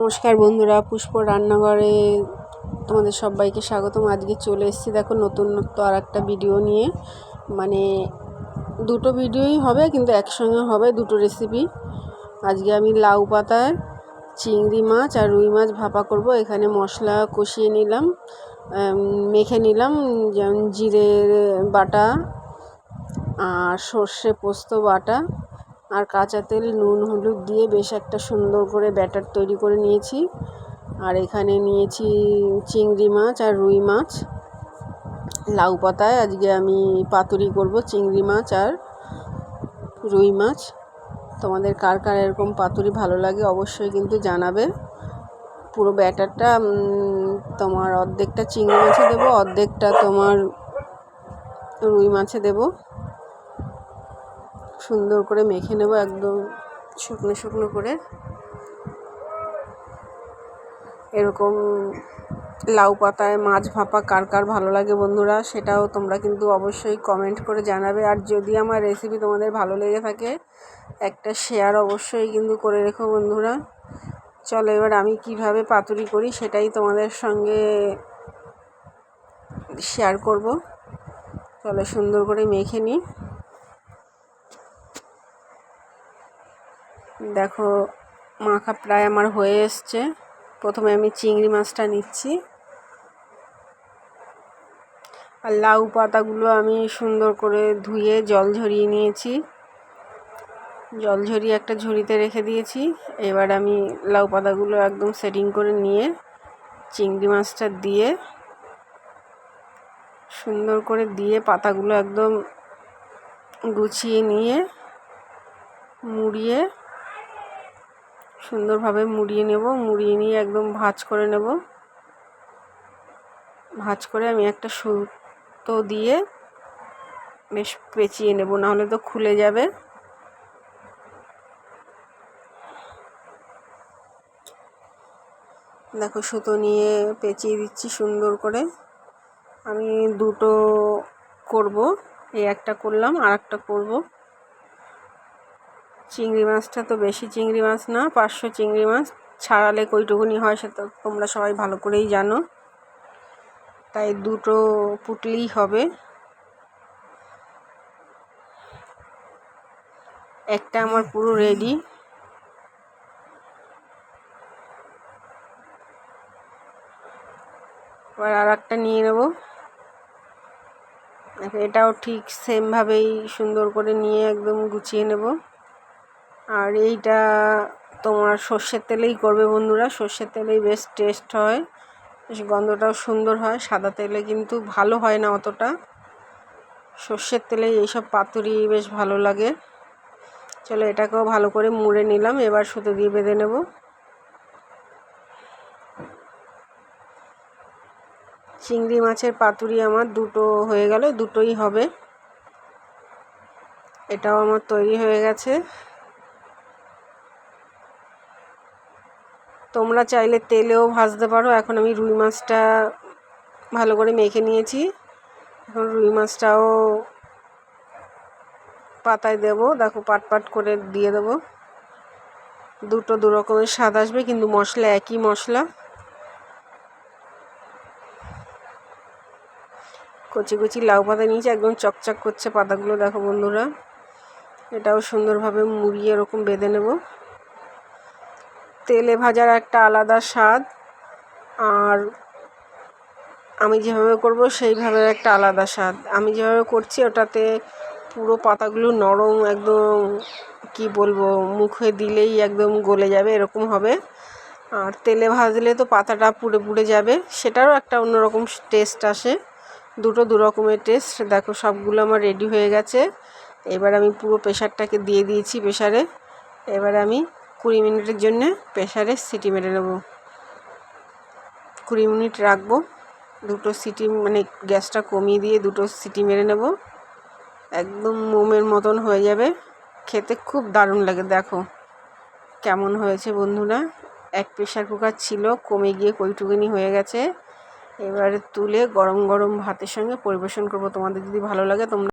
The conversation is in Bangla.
নমস্কার বন্ধুরা, পুষ্প রান্নাঘরে তোমাদের সবাইকে স্বাগতম। আজকে চলে এসেছি দেখো নতুনত্ব আর একটা ভিডিও নিয়ে। মানে দুটো ভিডিওই হবে, কিন্তু একসঙ্গে হবে দুটো রেসিপি। আজকে আমি লাউ পাতায় চিংড়ি মাছ আর রুই মাছ ভাপা করব। এখানে মশলা কষিয়ে নিলাম, মেখে নিলাম, যেমন জিরে বাটা আর সর্ষে পোস্ত বাটা আর কাঁচা তেল, নুন, হলুদ দিয়ে বেশ একটা সুন্দর করে ব্যাটার তৈরি করে নিয়েছি। আর এখানে নিয়েছি চিংড়ি মাছ আর রুই মাছ লাউ পাতায়। আজকে আমি পাতুরি করব চিংড়ি মাছ আর রুই মাছ। তোমাদের কার কার এরকম পাতুরি ভালো লাগে অবশ্যই কিন্তু জানাবে। পুরো ব্যাটারটা তোমার অর্ধেকটা চিংড়ি মাছে দেবো, অর্ধেকটা তোমার রুই মাছে দেবো। সুন্দর করে মেখে নেব, একদম শুকনো শুকনো করে। এরকম লাউ পাতায় মাছ ভাপা কার কার ভালো লাগে বন্ধুরা, সেটাও তোমরা কিন্তু অবশ্যই কমেন্ট করে জানাবে। আর যদি আমার রেসিপি তোমাদের ভালো লেগে থাকে একটা শেয়ার অবশ্যই কিন্তু করে রেখো বন্ধুরা। চলো এবার আমি কিভাবে পাতুরি করি সেটাই তোমাদের সঙ্গে শেয়ার করব। চলো সুন্দর করে মেখে নিই। দেখো মাখা প্রায় আমার হয়ে এসছে। প্রথমে আমি চিংড়ি মাছটা নিচ্ছি, আর লাউ পাতাগুলো আমি সুন্দর করে ধুয়ে জল ঝরিয়ে নিয়েছি। জল ঝরিয়ে একটা ঝুড়িতে রেখে দিয়েছি। এবার আমি লাউ পাতাগুলো একদম সেটিং করে নিয়ে চিংড়ি মাছটা দিয়ে সুন্দর করে দিয়ে পাতাগুলো একদম গুছিয়ে নিয়ে মুড়িয়ে সুন্দরভাবে মুড়িয়ে নেব। মুড়িয়ে নিয়ে একদম ভাঁজ করে নেব। ভাঁজ করে আমি একটা সুতো দিয়ে বেশ পেঁচিয়ে নেব, নাহলে তো খুলে যাবে। দেখো সুতো নিয়ে পেঁচিয়ে দিচ্ছি সুন্দর করে। আমি দুটো করব, এই একটা করলাম আর একটা করব। চিংড়ি মাছটা তো বেশি চিংড়ি মাছ না, 500 চিংড়ি মাছ ছাড়ালে কইটুকুনি হয় সেটা তোমরা সবাই ভালো করেই জানো, তাই দুটো পুটলেই হবে। একটা আমার পুরো রেডি। এবার আর একটা নিয়ে নেব। এটাও ঠিক সেমভাবেই সুন্দর করে নিয়ে একদম গুছিয়ে নেব। আর এইটা তোমার সর্ষের তেলেই করবে বন্ধুরা, সর্ষের তেলেই বেশ টেস্ট হয়, বেশ গন্ধটাও সুন্দর হয়। সাদা তেলে কিন্তু ভালো হয় না অতটা, সর্ষের তেলেই এইসব পাতুরি বেশ ভালো লাগে। চলো এটাকেও ভালো করে মুড়ে নিলাম, এবার সুতো দিয়ে বেঁধে নেব। চিংড়ি মাছের পাতুরি আমার দুটো হয়ে গেল, দুটোই হবে। এটাও আমার তৈরি হয়ে গেছে। তোমরা চাইলে তেলেও ভাজতে পারো। এখন আমি রুই মাছটা ভালো করে মেখে নিয়েছি, এখন রুই মাছটাও পাতায় দেব। দেখো পাট পাট করে দিয়ে দেবো। দুটো দু রকমের স্বাদ আসবে, কিন্তু মশলা একই মশলা। কচি কচি লাউ পাতা নিয়েছি, একদম চকচক করছে পাতাগুলো দেখো বন্ধুরা। এটাও সুন্দরভাবে মুড়িয়ে এরকম বেঁধে নেব। তেলে ভাজার একটা আলাদা স্বাদ, আর আমি যেভাবে করব সেইভাবে একটা আলাদা স্বাদ। আমি যেভাবে করছি ওটাতে পুরো পাতাগুলো নরম, একদম কি বলবো, মুখে দিলেই একদম গলে যাবে এরকম হবে। আর তেলে ভাজলে তো পাতাটা পুড়ে পুড়ে যাবে, সেটারও একটা অন্যরকম টেস্ট আসে। দুটো দু রকমের টেস্ট। দেখো সবগুলো আমার রেডি হয়ে গেছে। এবার আমি পুরো প্রেশারটাকে দিয়ে দিয়েছি প্রেশারে। এবার আমি 20 মিনিটের জন্য প্রেশারে সিটি মেরে নেব। 20 মিনিট রাখবো। দুটো সিটি, মানে গ্যাসটা কমিয়ে দিয়ে দুটো সিটি মেরে নেব, একদম মোমের মতন হয়ে যাবে। খেতে খুব দারুণ লাগে। দেখো কেমন হয়েছে বন্ধুরা। এক প্রেশার কুকার ছিল, কমে গিয়ে কইটুকুনি হয়ে গেছে। এবারে তুলে গরম গরম ভাতের সঙ্গে পরিবেশন করব। তোমাদের যদি ভালো লাগে তোমরা